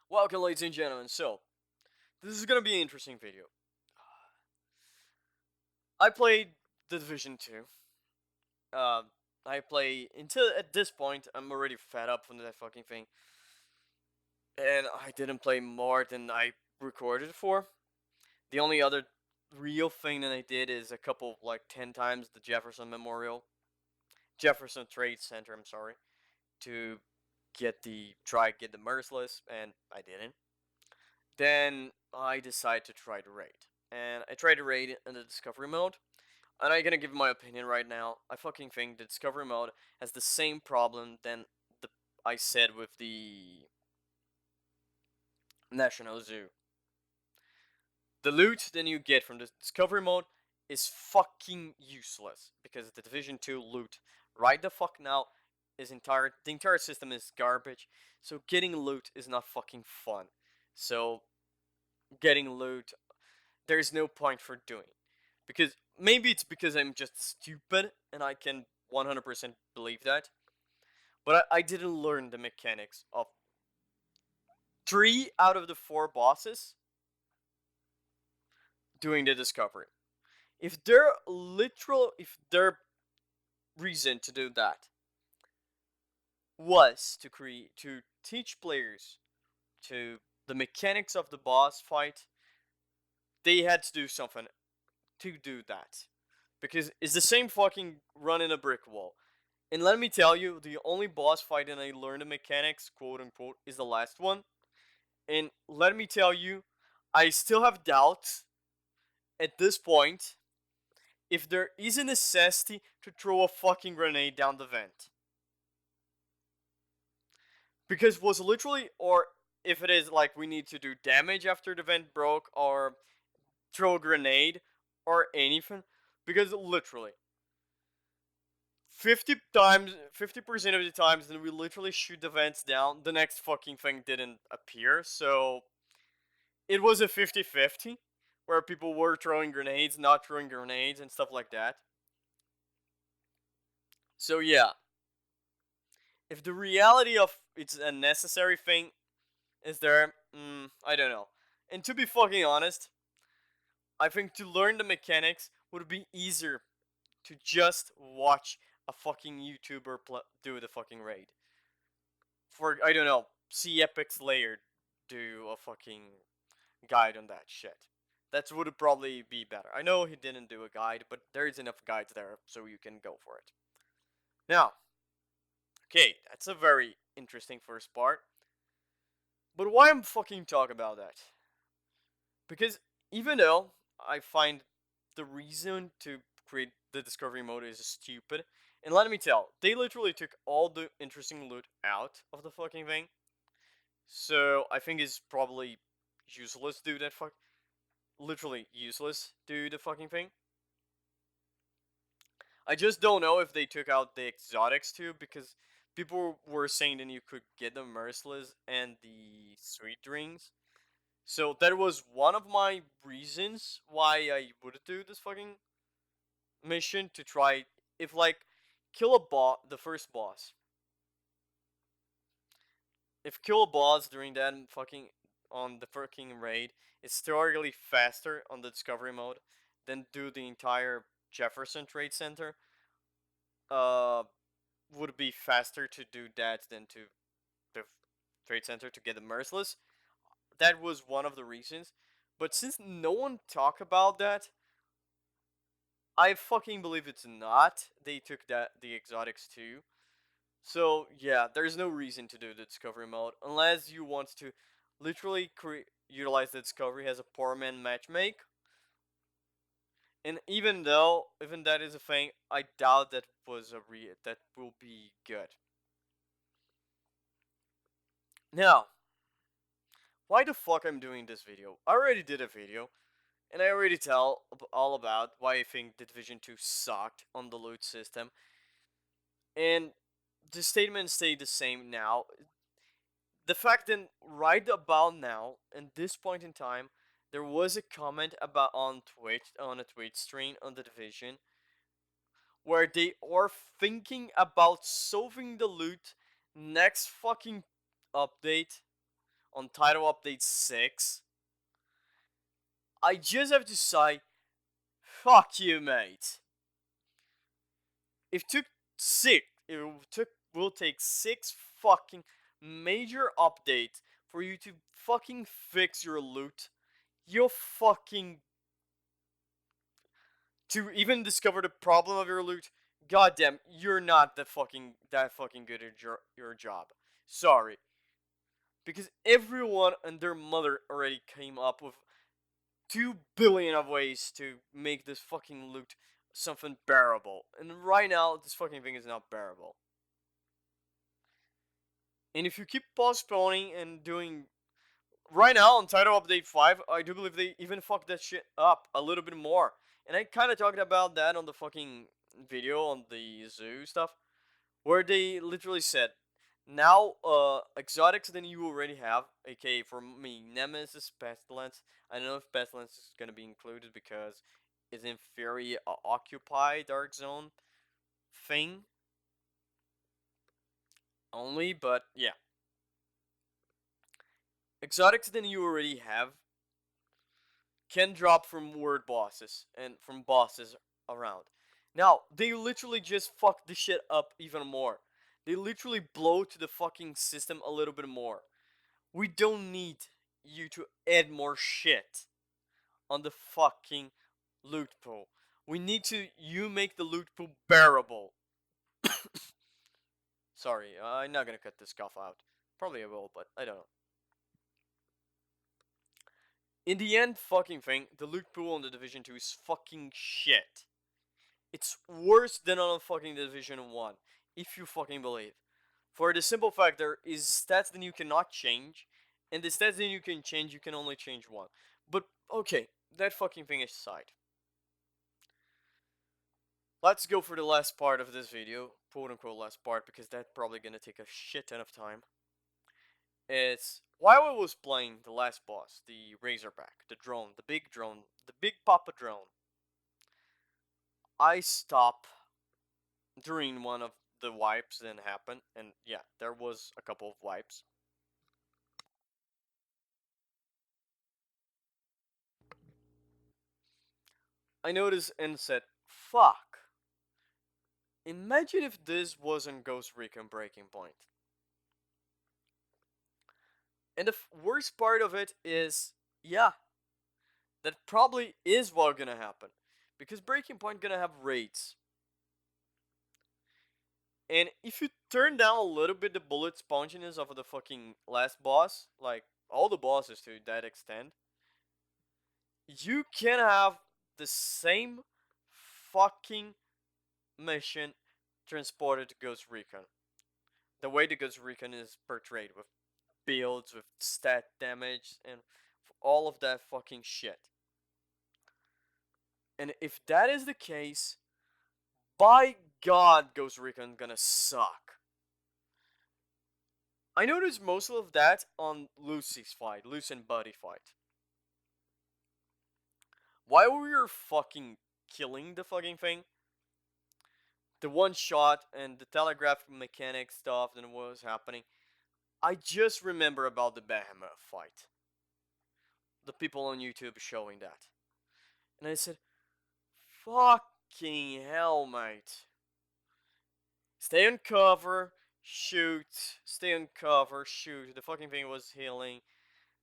Welcome, ladies and gentlemen. So, this is gonna be an interesting video. I played The Division 2. Uh, I play until at this point, I'm already fed up from that fucking thing. And I didn't play more than I recorded for. The only other real thing that I did is a couple, like 10 times, the Jefferson Trade Center, I'm sorry, to get the Merciless, and I didn't. Then I decided to try the raid. And I tried the raid in the discovery mode. And I'm gonna give my opinion right now. I fucking think the discovery mode has the same problem than the I said with the National Zoo. The loot that you get from the discovery mode is fucking useless because the Division 2 loot right the fuck now is the entire system is garbage. So getting loot is not fucking fun. So getting loot, there's no point for doing. Because maybe it's because I'm just stupid and I can 100% believe that. But I didn't learn the mechanics of 3 out of the 4 bosses doing the discovery. If their reason to do that was to teach players to the mechanics of the boss fight, they had to do something to do that. Because it's the same fucking running a brick wall. And let me tell you, the only boss fight that I learned the mechanics, quote unquote, is the last one. And let me tell you, I still have doubts at this point if there is a necessity to throw a fucking grenade down the vent. Because was literally, or if it is like we need to do damage after the vent broke, or throw a grenade, or anything. Because literally, 50% of the times then we literally shoot the vents down, the next fucking thing didn't appear, so it was a 50-50, where people were throwing grenades, not throwing grenades, and stuff like that. So yeah, if the reality of it's a necessary thing is there, I don't know. And to be fucking honest, I think to learn the mechanics would be easier to just watch a fucking YouTuber do the fucking raid. For, I don't know, see Epic Slayer do a fucking guide on that shit. That would probably be better. I know he didn't do a guide, but there's enough guides there so you can go for it. Now, okay, that's a very interesting first part. But why I'm fucking talking about that? Because even though I find the reason to create the discovery mode is stupid, and let me tell, they literally took all the interesting loot out of the fucking thing. So I think it's probably useless to do that literally useless to do the fucking thing. I just don't know if they took out the exotics too, because people were saying that you could get the merciless and the sweet drinks. So that was one of my reasons why I would do this fucking mission to try if like kill a boss, the first boss. If kill a boss during that fucking on the fucking raid is theoretically faster on the discovery mode than do the entire Jefferson Trade Center. Uh, would be faster to do that than to the trade center to get the merciless. That was one of the reasons. But since no one talked about that, I fucking believe it's not. They took the exotics too. So yeah, there's no reason to do the discovery mode unless you want to literally utilize the discovery as a poor man matchmake. And even that is a thing, I doubt that that will be good. Now, why the fuck I'm doing this video? I already did a video, and I already tell all about why I think the Division 2 sucked on the loot system. And the statements stay the same now. The fact that right about now, in this point in time, there was a comment about on a Twitch stream on the Division, where they are thinking about solving the loot next fucking update on title update 6, I just have to say, fuck you, mate. If took six, it took will take 6 fucking major updates for you to fucking fix your loot. You're fucking to even discover the problem of your loot. Goddamn, you're not that fucking good at your job. Sorry, because everyone and their mother already came up with 2 billion of ways to make this fucking loot something bearable, and right now this fucking thing is not bearable. And if you keep postponing and doing right now on title update 5, I do believe they even fucked that shit up a little bit more. And I kind of talked about that on the fucking video on the zoo stuff, where they literally said, now exotics than you already have, aka for me, Nemesis, Pestilence. I don't know if Pestilence is gonna be included because it's in theory a Occupy Dark Zone thing only, but yeah. Exotics than you already have can drop from word bosses and from bosses around. Now, they literally just fuck the shit up even more. They literally blow to the fucking system a little bit more. We don't need you to add more shit on the fucking loot pool. We need to you make the loot pool bearable. Sorry, I'm not gonna cut this cough out. Probably I will, but I don't know. In the end, fucking thing, the loot pool on the Division 2 is fucking shit. It's worse than on fucking Division 1, if you fucking believe. For the simple fact there is stats that you cannot change, and the stats that you can change, you can only change one. But, okay, that fucking thing aside. Let's go for the last part of this video, quote unquote last part, because that's probably gonna take a shit ton of time. It's while I was playing the last boss, the Razorback, the drone, the big papa drone, I stop during one of the wipes that happened, and yeah, there was a couple of wipes. I noticed and said, fuck. Imagine if this wasn't Ghost Recon Breakpoint. And the worst part of it is, yeah, that probably is what gonna happen. Because Breakpoint gonna have raids. And if you turn down a little bit the bullet sponginess of the fucking last boss, like all the bosses to that extent, you can have the same fucking mission transported to Ghost Recon. The way the Ghost Recon is portrayed with builds, with stat damage, and all of that fucking shit. And if that is the case, by God, Ghost Recon gonna suck. I noticed most of that on Lucy's fight, Lucy and Buddy fight. While we were fucking killing the fucking thing, the one shot and the telegraph mechanic stuff that was happening, I just remember about the Behemoth fight. The people on YouTube showing that. And I said, fucking hell, mate. Stay on cover, shoot, stay on cover, shoot. The fucking thing was healing.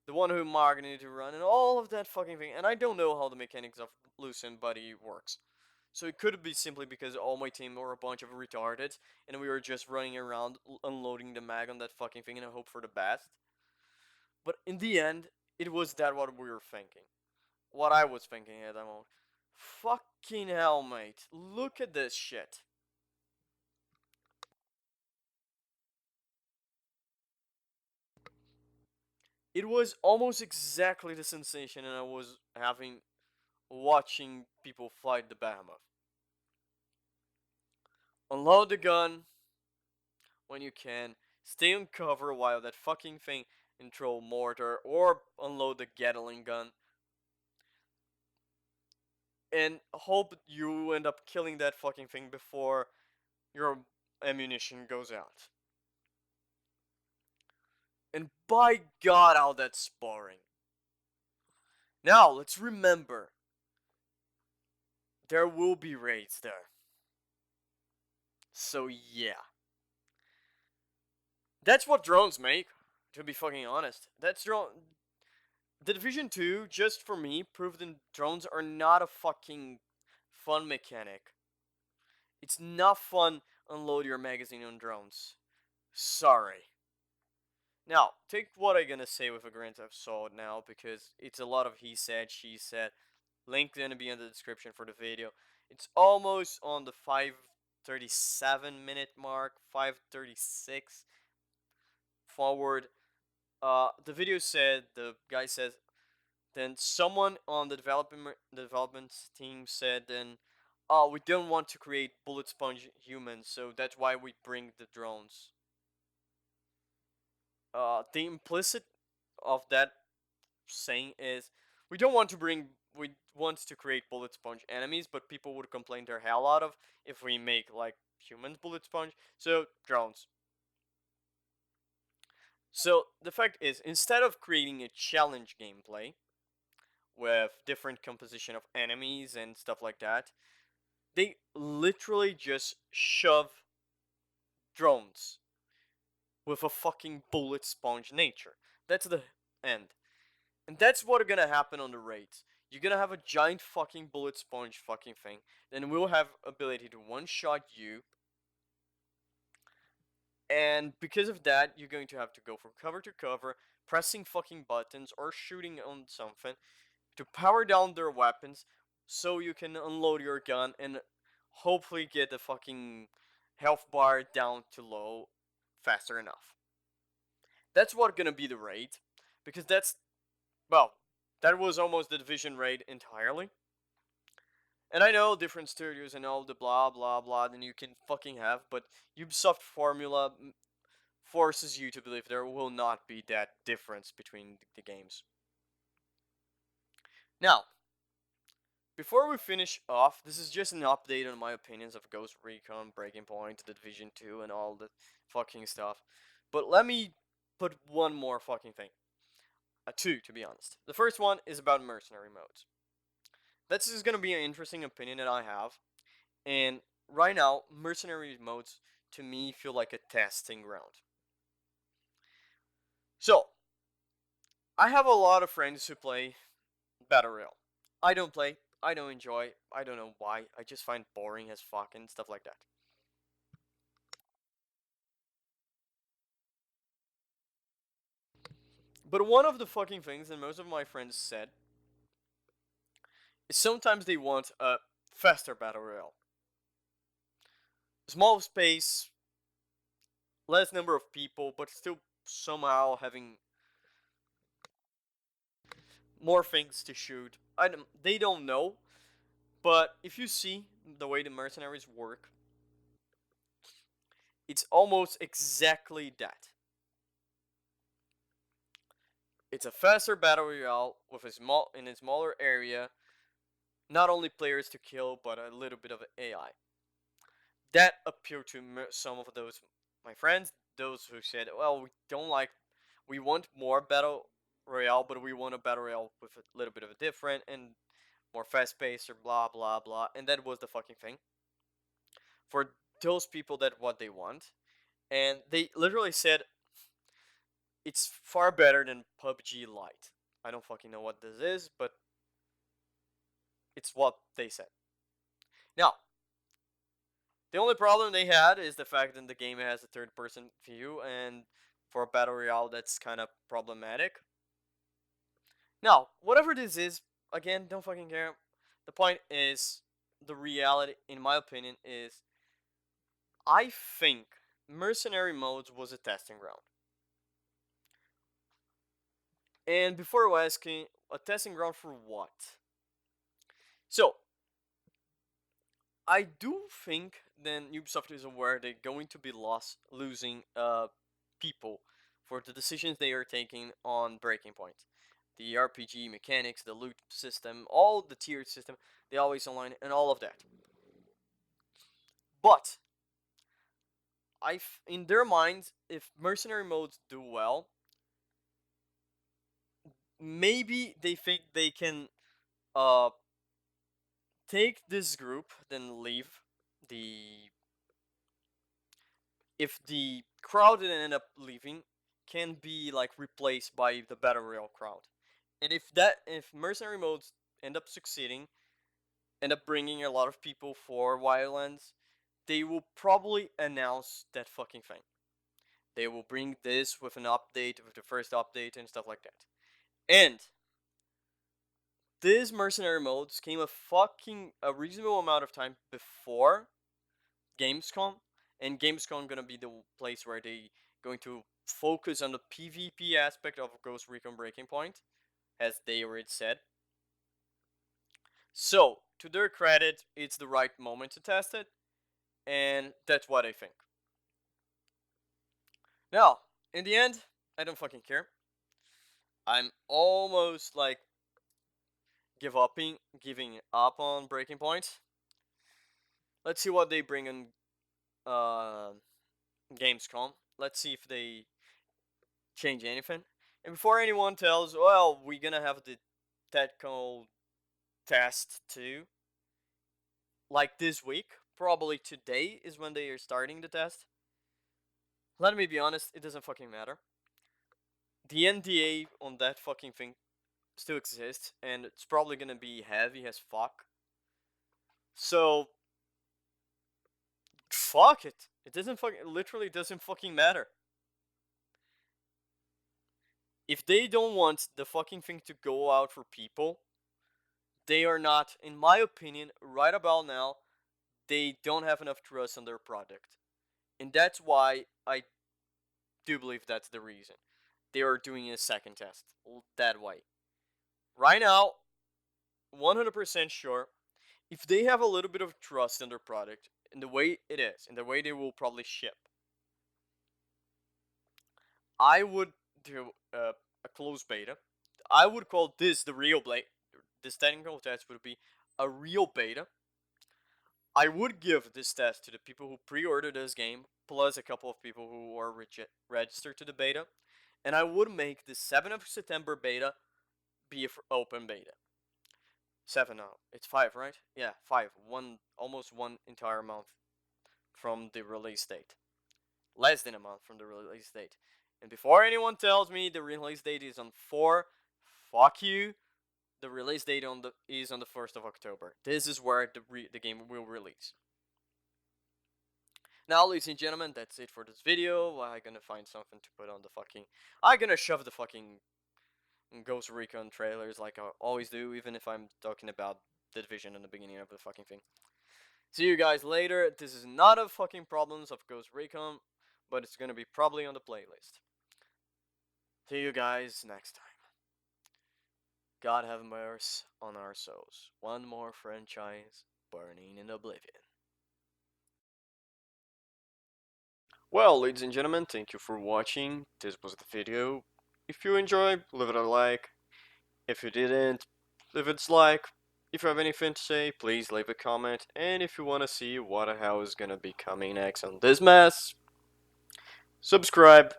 The one who Mark needed to run, and all of that fucking thing. And I don't know how the mechanics of Loose and Buddy works. So it could be simply because all my team were a bunch of retardeds, and we were just running around unloading the mag on that fucking thing and I hope for the best. But in the end, it was that what we were thinking. What I was thinking at that moment. Fucking hell, mate. Look at this shit. It was almost exactly the sensation that I was having watching people fight the Behemoth. Unload the gun when you can. Stay on cover while that fucking thing throw mortar or unload the Gatling gun. And hope you end up killing that fucking thing before your ammunition goes out. And by God, how that's boring. Now, let's remember, there will be raids there. So yeah. That's what drones make, to be fucking honest. That's drone. The Division 2, just for me, proved that drones are not a fucking fun mechanic. It's not fun unload your magazine on drones. Sorry. Now, take what I'm gonna say with a grain of salt now, because it's a lot of he said, she said. Link gonna be in the description for the video. It's almost on the 5:37 minute mark, 5:36 forward. The video said, the guy says, then someone on the development team said, then, oh, we don't want to create bullet sponge humans, so that's why we bring the drones. The implicit of that saying is, we want to create bullet sponge enemies, but people would complain their hell out of if we make like humans bullet sponge, so drones. So the fact is, instead of creating a challenge gameplay with different composition of enemies and stuff like that, they literally just shove drones with a fucking bullet sponge nature. That's the end. And that's what's gonna happen on the raids. You're gonna have a giant fucking bullet sponge fucking thing. Then we'll have ability to one shot you. And because of that, you're going to have to go from cover to cover, pressing fucking buttons or shooting on something to power down their weapons so you can unload your gun and hopefully get the fucking health bar down to low faster enough. That's what gonna be the raid, because well, that was almost the Division raid entirely. And I know different studios and all the blah blah blah that you can fucking have, but Ubisoft formula forces you to believe there will not be that difference between the games. Now, before we finish off, this is just an update on my opinions of Ghost Recon, Breakpoint, The Division 2, and all the fucking stuff. But let me put one more fucking thing. Two, to be honest. The first one is about mercenary modes. This is gonna be an interesting opinion that I have. And right now, mercenary modes to me feel like a testing ground. So, I have a lot of friends who play Battle Royale. I don't play, I don't enjoy, I don't know why. I just find boring as fuck and stuff like that. But one of the fucking things that most of my friends said is sometimes they want a faster Battle Royale. Small space, less number of people, but still somehow having more things to shoot. They don't know, but if you see the way the mercenaries work, it's almost exactly that. It's a faster battle royale with a smaller area, not only players to kill, but a little bit of AI. That appealed to some of those my friends, those who said, "Well, we want more battle royale, but we want a battle royale with a little bit of a different and more fast paced or blah blah blah." And that was the fucking thing for those people that what they want, and they literally said it's far better than PUBG Lite. I don't fucking know what this is, but it's what they said. Now, the only problem they had is the fact that the game has a third person view, and for a battle royale, that's kind of problematic. Now, whatever this is, again, don't fucking care. The point is, the reality, in my opinion, is I think mercenary modes was a testing ground. And before asking, a testing ground for what? So, I do think then Ubisoft is aware they're going to be losing people for the decisions they are taking on Breaking Point. The RPG mechanics, the loot system, all the tiered system, the always online, and all of that. But in their minds, if mercenary modes do well, maybe they think they can uh take this group, then leave the if the crowd that end up leaving can be like replaced by the battle royale crowd, and if mercenary modes end up succeeding, end up bringing a lot of people for Wildlands, they will probably announce that fucking thing. They will bring this with an update, with the first update and stuff like that. And these mercenary modes came a reasonable amount of time before Gamescom, and Gamescom gonna be the place where they going to focus on the PvP aspect of Ghost Recon Breakpoint, as they already said. So, to their credit, it's the right moment to test it, and that's what I think. Now, in the end, I don't fucking care. I'm almost like giving up on Breaking Point. Let's see what they bring on uh, Gamescom. Let's see if they change anything. And before anyone tells, well, we're gonna have the technical test too, like this week, probably today is when they are starting the test. Let me be honest, it doesn't fucking matter. The NDA on that fucking thing still exists, and it's probably gonna be heavy as fuck. So, fuck it. It literally doesn't fucking matter. If they don't want the fucking thing to go out for people, they are not, in my opinion, right about now, they don't have enough trust on their product. And that's why I do believe that's the reason. They are doing a second test that way. Right now, 100% sure, if they have a little bit of trust in their product, in the way it is, in the way they will probably ship, I would do a closed beta. I would call this the real blade. This technical test would be a real beta. I would give this test to the people who pre-ordered this game, plus a couple of people who are registered to the beta, and I would make the 7th of September beta be for open beta. 7 now. It's 5, right? Yeah, 5. Almost one entire month from the release date. Less than a month from the release date. And before anyone tells me the release date is on 4, fuck you. The release date is on the 1st of October. This is where the game will release. Now, ladies and gentlemen, that's it for this video. I'm gonna find something to put on the fucking... I'm gonna shove the fucking Ghost Recon trailers like I always do, even if I'm talking about the Division in the beginning of the fucking thing. See you guys later. This is not a fucking problems of Ghost Recon, but it's gonna be probably on the playlist. See you guys next time. God have mercy on our souls. One more franchise burning in oblivion. Well, ladies and gentlemen, thank you for watching. This was the video. If you enjoyed, leave it a like. If you didn't, leave it a dislike. If you have anything to say, please leave a comment. And if you want to see what the hell is gonna be coming next on this mess, subscribe.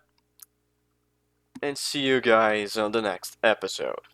And see you guys on the next episode.